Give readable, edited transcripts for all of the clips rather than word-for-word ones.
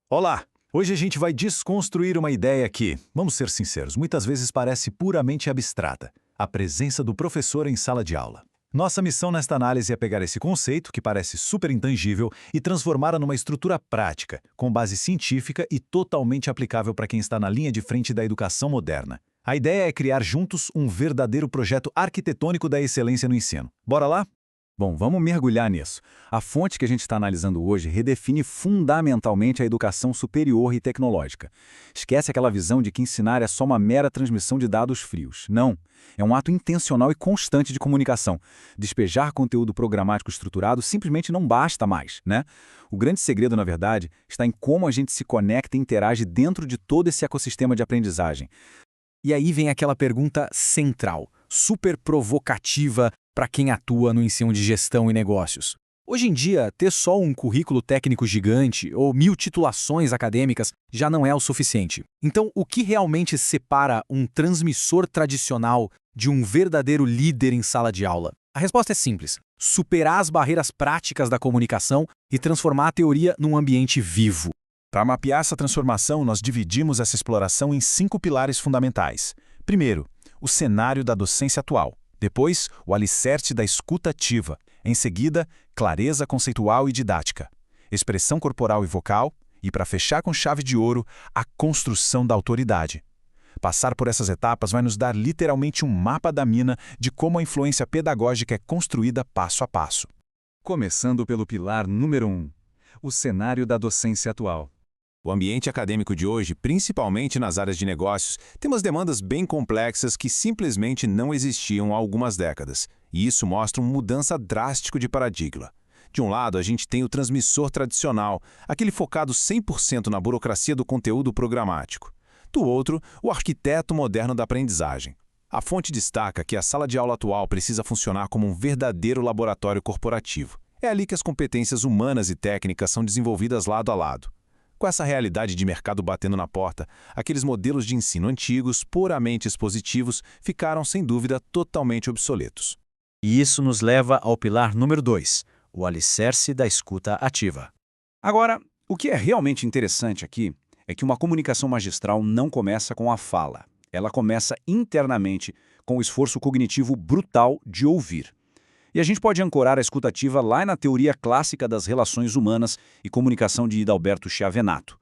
Olá! Hoje a gente vai desconstruir uma ideia que, vamos ser sinceros, muitas vezes parece puramente abstrata: a presença do professor em sala de aula. Nossa missão nesta análise é pegar esse conceito, que parece super intangível, e transformá-la numa estrutura prática, com base científica e totalmente aplicável para quem está na linha de frente da educação moderna. A ideia é criar juntos um verdadeiro projeto arquitetônico da excelência no ensino. Bora lá? Bom, vamos mergulhar nisso. A fonte que a gente está analisando hoje redefine fundamentalmente a educação superior e tecnológica. Esquece aquela visão de que ensinar é só uma mera transmissão de dados frios. Não. É um ato intencional e constante de comunicação. Despejar conteúdo programático estruturado simplesmente não basta mais, né? O grande segredo, na verdade, está em como a gente se conecta e interage dentro de todo esse ecossistema de aprendizagem. E aí vem aquela pergunta central, super provocativa para quem atua no ensino de gestão e negócios. Hoje em dia, ter só um currículo técnico gigante ou 1000 titulações acadêmicas já não é o suficiente. Então, o que realmente separa um transmissor tradicional de um verdadeiro líder em sala de aula? A resposta é simples: superar as barreiras práticas da comunicação e transformar a teoria num ambiente vivo. Para mapear essa transformação, nós dividimos essa exploração em 5 pilares fundamentais. Primeiro, o cenário da docência atual. Depois, o alicerce da escuta ativa. Em seguida, clareza conceitual e didática. Expressão corporal e vocal. E, para fechar com chave de ouro, a construção da autoridade. Passar por essas etapas vai nos dar literalmente um mapa da mina de como a influência pedagógica é construída passo a passo. Começando pelo pilar número 1, o cenário da docência atual. O ambiente acadêmico de hoje, principalmente nas áreas de negócios, tem umas demandas bem complexas que simplesmente não existiam há algumas décadas. E isso mostra uma mudança drástica de paradigma. De um lado, a gente tem o transmissor tradicional, aquele focado 100% na burocracia do conteúdo programático. Do outro, o arquiteto moderno da aprendizagem. A fonte destaca que a sala de aula atual precisa funcionar como um verdadeiro laboratório corporativo. É ali que as competências humanas e técnicas são desenvolvidas lado a lado. Com essa realidade de mercado batendo na porta, aqueles modelos de ensino antigos, puramente expositivos, ficaram, sem dúvida, totalmente obsoletos. E isso nos leva ao pilar número 2, o alicerce da escuta ativa. Agora, o que é realmente interessante aqui é que uma comunicação magistral não começa com a fala. Ela começa internamente com o esforço cognitivo brutal de ouvir. E a gente pode ancorar a escutativa lá na teoria clássica das relações humanas e comunicação de Adalberto Chiavenato.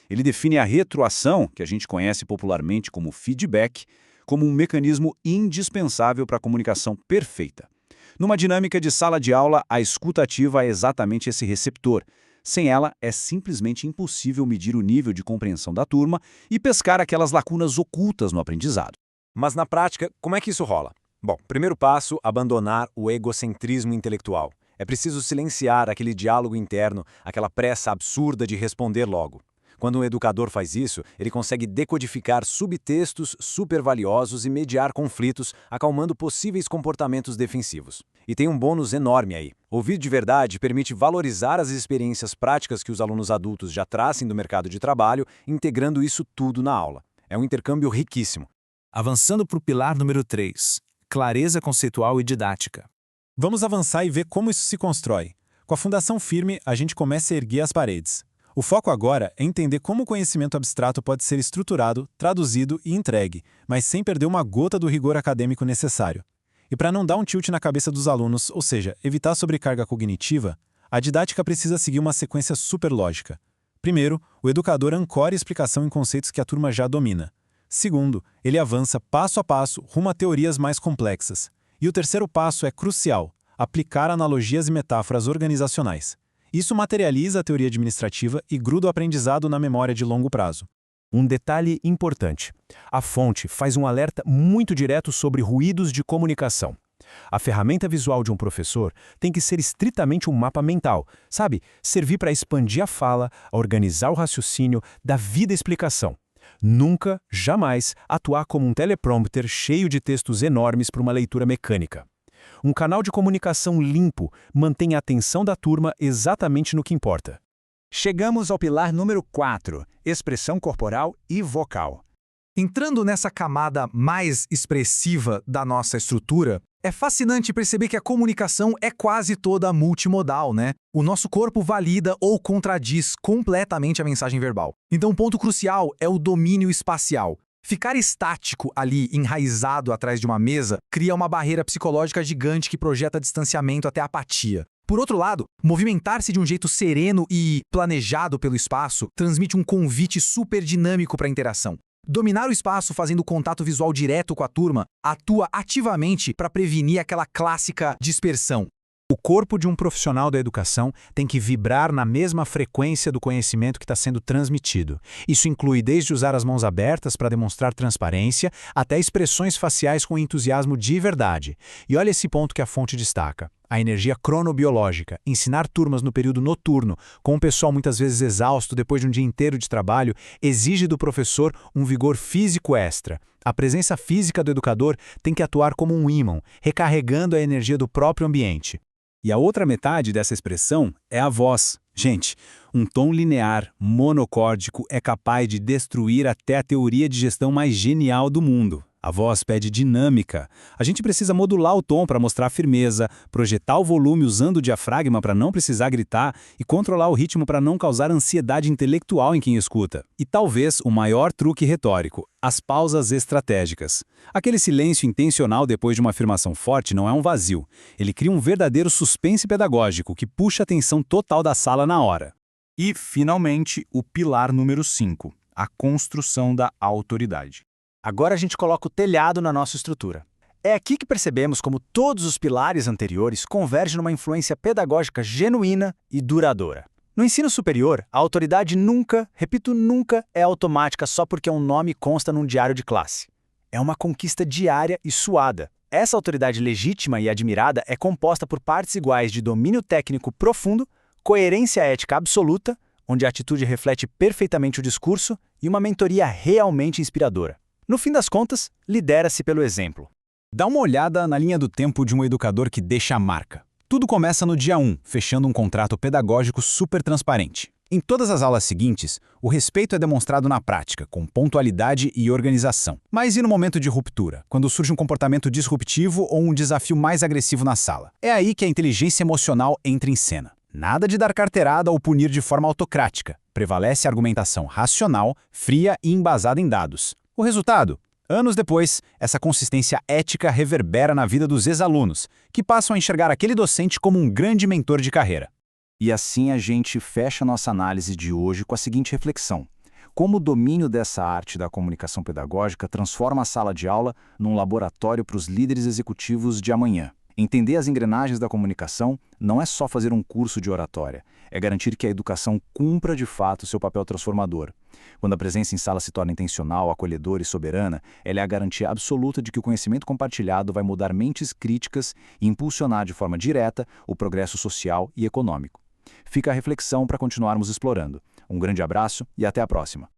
Ele define a retroação, que a gente conhece popularmente como feedback, como um mecanismo indispensável para a comunicação perfeita. Numa dinâmica de sala de aula, a escutativa é exatamente esse receptor. Sem ela, é simplesmente impossível medir o nível de compreensão da turma e pescar aquelas lacunas ocultas no aprendizado. Mas na prática, como é que isso rola? Bom, primeiro passo, abandonar o egocentrismo intelectual. É preciso silenciar aquele diálogo interno, aquela pressa absurda de responder logo. Quando um educador faz isso, ele consegue decodificar subtextos super valiosos e mediar conflitos, acalmando possíveis comportamentos defensivos. E tem um bônus enorme aí. Ouvir de verdade permite valorizar as experiências práticas que os alunos adultos já trazem do mercado de trabalho, integrando isso tudo na aula. É um intercâmbio riquíssimo. Avançando para o pilar número 3, clareza conceitual e didática. Vamos avançar e ver como isso se constrói. Com a fundação firme, a gente começa a erguer as paredes. O foco agora é entender como o conhecimento abstrato pode ser estruturado, traduzido e entregue, mas sem perder uma gota do rigor acadêmico necessário. E para não dar um tilt na cabeça dos alunos, ou seja, evitar sobrecarga cognitiva, a didática precisa seguir uma sequência superlógica. Primeiro, o educador ancora a explicação em conceitos que a turma já domina. Segundo, ele avança passo a passo rumo a teorias mais complexas. E o terceiro passo é crucial: aplicar analogias e metáforas organizacionais. Isso materializa a teoria administrativa e gruda o aprendizado na memória de longo prazo. Um detalhe importante: a fonte faz um alerta muito direto sobre ruídos de comunicação. A ferramenta visual de um professor tem que ser estritamente um mapa mental, sabe? Servir para expandir a fala, organizar o raciocínio, dar vida à explicação. Nunca, jamais, atuar como um teleprompter cheio de textos enormes para uma leitura mecânica. Um canal de comunicação limpo mantém a atenção da turma exatamente no que importa. Chegamos ao pilar número 4, expressão corporal e vocal. Entrando nessa camada mais expressiva da nossa estrutura, É fascinante perceber que a comunicação é quase toda multimodal, né? O nosso corpo valida ou contradiz completamente a mensagem verbal. Então, o ponto crucial é o domínio espacial. Ficar estático ali, enraizado atrás de uma mesa, cria uma barreira psicológica gigante que projeta distanciamento até apatia. Por outro lado, movimentar-se de um jeito sereno e planejado pelo espaço transmite um convite super dinâmico para a interação. Dominar o espaço fazendo contato visual direto com a turma atua ativamente para prevenir aquela clássica dispersão. O corpo de um profissional da educação tem que vibrar na mesma frequência do conhecimento que está sendo transmitido. Isso inclui desde usar as mãos abertas para demonstrar transparência até expressões faciais com entusiasmo de verdade. E olha esse ponto que a fonte destaca. A energia cronobiológica, ensinar turmas no período noturno, com o pessoal muitas vezes exausto depois de um dia inteiro de trabalho, exige do professor um vigor físico extra. A presença física do educador tem que atuar como um ímã, recarregando a energia do próprio ambiente. E a outra metade dessa expressão é a voz. Gente, um tom linear, monocórdico, é capaz de destruir até a teoria de gestão mais genial do mundo. A voz pede dinâmica. A gente precisa modular o tom para mostrar firmeza, projetar o volume usando o diafragma para não precisar gritar e controlar o ritmo para não causar ansiedade intelectual em quem escuta. E talvez o maior truque retórico, as pausas estratégicas. Aquele silêncio intencional depois de uma afirmação forte não é um vazio. Ele cria um verdadeiro suspense pedagógico que puxa a atenção total da sala na hora. E, finalmente, o pilar número 5, a construção da autoridade. Agora a gente coloca o telhado na nossa estrutura. É aqui que percebemos como todos os pilares anteriores convergem numa influência pedagógica genuína e duradoura. No ensino superior, a autoridade nunca, repito, nunca é automática só porque um nome consta num diário de classe. É uma conquista diária e suada. Essa autoridade legítima e admirada é composta por partes iguais de domínio técnico profundo, coerência ética absoluta, onde a atitude reflete perfeitamente o discurso, e uma mentoria realmente inspiradora. No fim das contas, lidera-se pelo exemplo. Dá uma olhada na linha do tempo de um educador que deixa a marca. Tudo começa no dia 1, fechando um contrato pedagógico super transparente. Em todas as aulas seguintes, o respeito é demonstrado na prática, com pontualidade e organização. Mas e no momento de ruptura, quando surge um comportamento disruptivo ou um desafio mais agressivo na sala? É aí que a inteligência emocional entra em cena. Nada de dar carteirada ou punir de forma autocrática. Prevalece a argumentação racional, fria e embasada em dados. O resultado? Anos depois, essa consistência ética reverbera na vida dos ex-alunos, que passam a enxergar aquele docente como um grande mentor de carreira. E assim a gente fecha nossa análise de hoje com a seguinte reflexão. Como o domínio dessa arte da comunicação pedagógica transforma a sala de aula num laboratório para os líderes executivos de amanhã. Entender as engrenagens da comunicação não é só fazer um curso de oratória, é garantir que a educação cumpra de fato seu papel transformador. Quando a presença em sala se torna intencional, acolhedora e soberana, ela é a garantia absoluta de que o conhecimento compartilhado vai mudar mentes críticas e impulsionar de forma direta o progresso social e econômico. Fica a reflexão para continuarmos explorando. Um grande abraço e até a próxima.